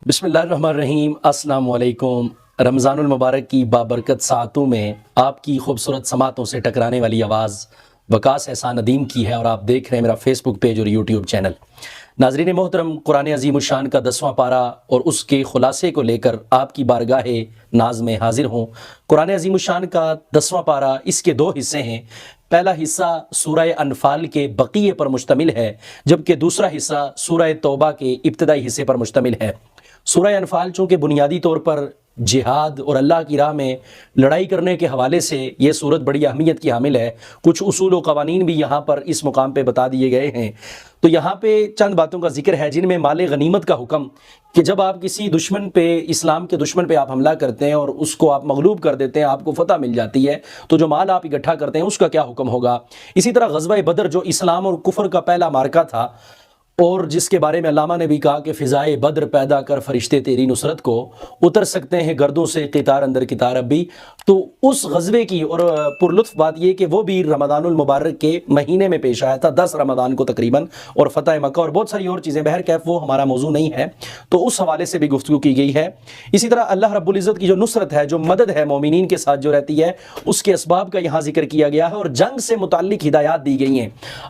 بسم اللہ الرحمن الرحیم۔ السلام علیکم۔ رمضان المبارک کی بابرکت ساعتوں میں آپ کی خوبصورت سماعتوں سے ٹکرانے والی آواز وقاص احسان ندیم کی ہے اور آپ دیکھ رہے ہیں میرا فیس بک پیج اور یوٹیوب چینل۔ ناظرین محترم، قرآن عظیم الشان کا 10واں پارہ اور اس کے خلاصے کو لے کر آپ کی بارگاہ ناز میں حاضر ہوں۔ قرآن عظیم الشان کا 10واں پارہ، اس کے 2 حصے ہیں۔ پہلا حصہ سورہ انفال کے بقیے پر مشتمل ہے، جبکہ دوسرا حصہ سورہ توبہ کے ابتدائی حصے پر مشتمل ہے۔ سورہ انفال چونکہ بنیادی طور پر جہاد اور اللہ کی راہ میں لڑائی کرنے کے حوالے سے یہ صورت بڑی اہمیت کی حامل ہے، کچھ اصول و قوانین بھی یہاں پر اس مقام پہ بتا دیے گئے ہیں۔ تو یہاں پہ چند باتوں کا ذکر ہے، جن میں مال غنیمت کا حکم، کہ جب آپ کسی دشمن پہ، اسلام کے دشمن پہ آپ حملہ کرتے ہیں اور اس کو آپ مغلوب کر دیتے ہیں، آپ کو فتح مل جاتی ہے، تو جو مال آپ اکٹھا کرتے ہیں اس کا کیا حکم ہوگا۔ اسی طرح غزوہ بدر جو اسلام اور کفر کا پہلا معرکہ تھا، اور جس کے بارے میں علامہ نے بھی کہا کہ فضائے بدر پیدا کر فرشتے تیری نصرت کو، اتر سکتے ہیں گردوں سے قطار اندر قطار اب بھی۔ تو اس غزوے کی اور پرلطف بات یہ کہ وہ بھی رمضان المبارک کے مہینے میں پیش آیا تھا، 10 رمضان کو تقریباً، اور فتح مکہ اور بہت ساری اور چیزیں، بہرکیف وہ ہمارا موضوع نہیں ہے، تو اس حوالے سے بھی گفتگو کی گئی ہے۔ اسی طرح اللہ رب العزت کی جو نصرت ہے، جو مدد ہے مومنین کے ساتھ جو رہتی ہے، اس کے اسباب کا یہاں ذکر کیا گیا ہے اور جنگ سے متعلق ہدایات دی گئی ہیں۔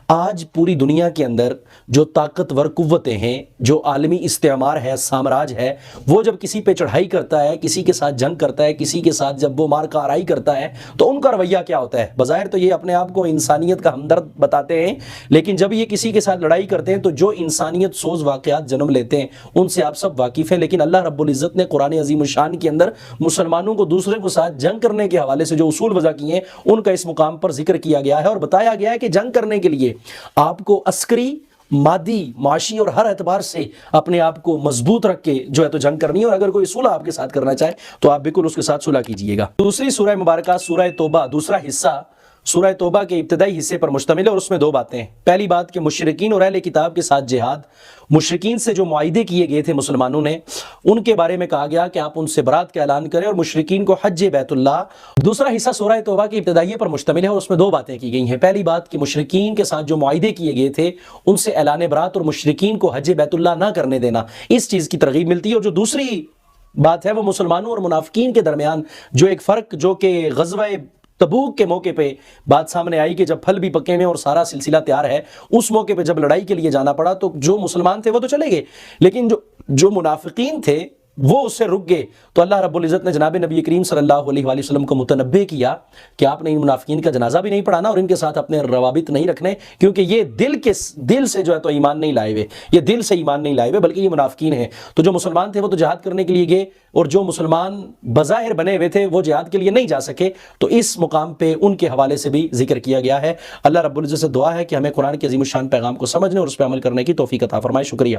آج پوری دنیا کے اندر جو طاقتور قوتیں ہیں، جو عالمی استعمار ہے، سامراج ہے، وہ جب کسی پہ چڑھائی کرتا ہے، کسی کے ساتھ جنگ کرتا ہے، کسی کے ساتھ جب وہ مار کارائی کرتا ہے، تو ان کا رویہ کیا ہوتا ہے؟ بظاہر تو یہ اپنے آپ کو انسانیت کا ہمدرد بتاتے ہیں، لیکن جب یہ کسی کے ساتھ لڑائی کرتے ہیں تو جو انسانیت سوز واقعات جنم لیتے ہیں ان سے آپ سب واقف ہیں۔ لیکن اللہ رب العزت نے قرآن عظیم الشان کے اندر مسلمانوں کو دوسرے کے ساتھ جنگ کرنے کے حوالے سے جو اصول وضع کیے ہیں، ان کا اس مقام پر ذکر کیا گیا ہے اور بتایا گیا ہے کہ جنگ کرنے کے لیے آپ کو عسکری، مادی، معاشی اور ہر اعتبار سے اپنے آپ کو مضبوط رکھ کے جو ہے تو جنگ کرنی ہے، اور اگر کوئی صلح آپ کے ساتھ کرنا چاہے تو آپ بالکل اس کے ساتھ صلح کیجئے گا۔ دوسری سورہ مبارکہ سورہ توبہ، دوسرا حصہ سورہ توبہ کے ابتدائی حصے پر مشتمل ہے اور اس میں 2 باتیں ہیں۔ پہلی بات کہ مشرکین اور اہل کتاب کے ساتھ جہاد، مشرکین سے جو معاہدے کیے گئے تھے مسلمانوں نے، ان کے بارے میں کہا گیا کہ آپ ان سے برات کا اعلان کریں اور مشرکین کو حج بیت اللہ۔ دوسرا حصہ سورہ توبہ کے ابتدائیے پر مشتمل ہے اور اس میں 2 باتیں کی گئی ہیں۔ پہلی بات کہ مشرکین کے ساتھ جو معاہدے کیے گئے تھے ان سے اعلان برات اور مشرکین کو حج بیت اللہ نہ کرنے دینا، اس چیز کی ترغیب ملتی ہے۔ اور جو دوسری بات ہے وہ مسلمانوں اور منافقین کے درمیان جو ایک فرق، جو کہ غزوہ تبوک کے موقع پہ بات سامنے آئی کہ جب پھل بھی پکے ہوئے اور سارا سلسلہ تیار ہے، اس موقع پہ جب لڑائی کے لیے جانا پڑا تو جو مسلمان تھے وہ تو چلے گئے، لیکن جو منافقین تھے وہ اس سے رک گئے۔ تو اللہ رب العزت نے جناب نبی کریم صلی اللہ علیہ وآلہ وسلم کو متنبہ کیا کہ آپ نے ان منافقین کا جنازہ بھی نہیں پڑھانا اور ان کے ساتھ اپنے روابط نہیں رکھنے، کیونکہ یہ دل سے جو ہے تو ایمان نہیں لائے ہوئے، یہ دل سے ایمان نہیں لائے ہوئے، بلکہ یہ منافقین ہیں۔ تو جو مسلمان تھے وہ تو جہاد کرنے کے لیے گئے، اور جو مسلمان بظاہر بنے ہوئے تھے وہ جہاد کے لیے نہیں جا سکے، تو اس مقام پہ ان کے حوالے سے بھی ذکر کیا گیا ہے۔ اللہ رب العزت سے دعا ہے کہ ہمیں قرآن کے عظیم الشان پیغام کو سمجھنے اور اس پہ عمل کرنے کی توفیق عطا فرمائے۔ شکریہ۔